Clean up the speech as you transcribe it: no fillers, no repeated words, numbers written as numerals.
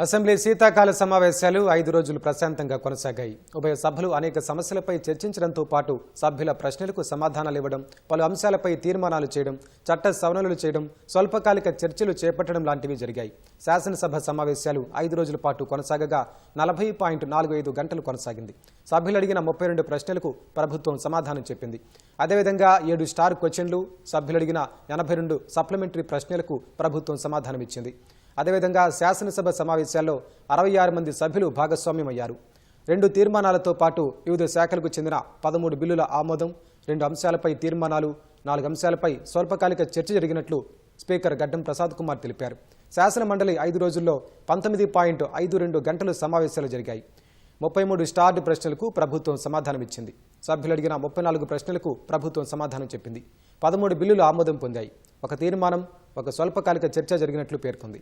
Assembly శీతాకాల సమావేశాలు 5 రోజులు ప్రశాంతంగా కొనసాగాయి. ఉభయ సభలు అనేక సమస్యలపై చర్చించడంతో పాటు సభ్యుల ప్రశ్నలకు సమాధానాలు ఇవ్వడం, పలు అంశాలపై తీర్మానాలు చేయడం, చట్ట సవరణలు చేయడం, స్వల్పకాలిక చర్చలు చేపట్టడం లాంటివి జరిగాయి. శాసనసభ సమావేశాలు 5 రోజుల పాటు కొనసాగగా 40.45 గంటలు కొనసాగింది. సభ్యులు అడిగిన 32 ప్రశ్నలకు ప్రభుత్వం సమాధానం చెప్పింది. అదేవిధంగా 7 స్టార్ క్వశ్చన్లు, సభ్యులు అడిగిన 82 సప్లిమెంటరీ ప్రశ్నలకు ప్రభుత్వం సమాధానమిచ్చింది. అదేవిధంగా శాసనసభ సమావేశాల్లో 66 మంది సభ్యులు భాగస్వామ్యమయ్యారు. 2 తీర్మానాలతో పాటు వివిధ శాఖలకు చెందిన 13 బిల్లుల ఆమోదం, 2 అంశాలపై తీర్మానాలు, 4 అంశాలపై స్వల్పకాలిక చర్చ జరిగినట్లు స్పీకర్ గడ్డం ప్రసాద్ కుమార్ తెలిపారు. శాసన మండలి 5 రోజుల్లో 19.52 గంటలు సమావేశాలు జరిగాయి. 33 స్టార్డ్ ప్రశ్నలకు ప్రభుత్వం సమాధానమిచ్చింది. సభ్యులు అడిగిన 34 ప్రశ్నలకు ప్రభుత్వం సమాధానం చెప్పింది. 13 బిల్లులు ఆమోదం పొందాయి. 1 తీర్మానం, 1 స్వల్పకాలిక చర్చ జరిగినట్లు పేర్కొంది.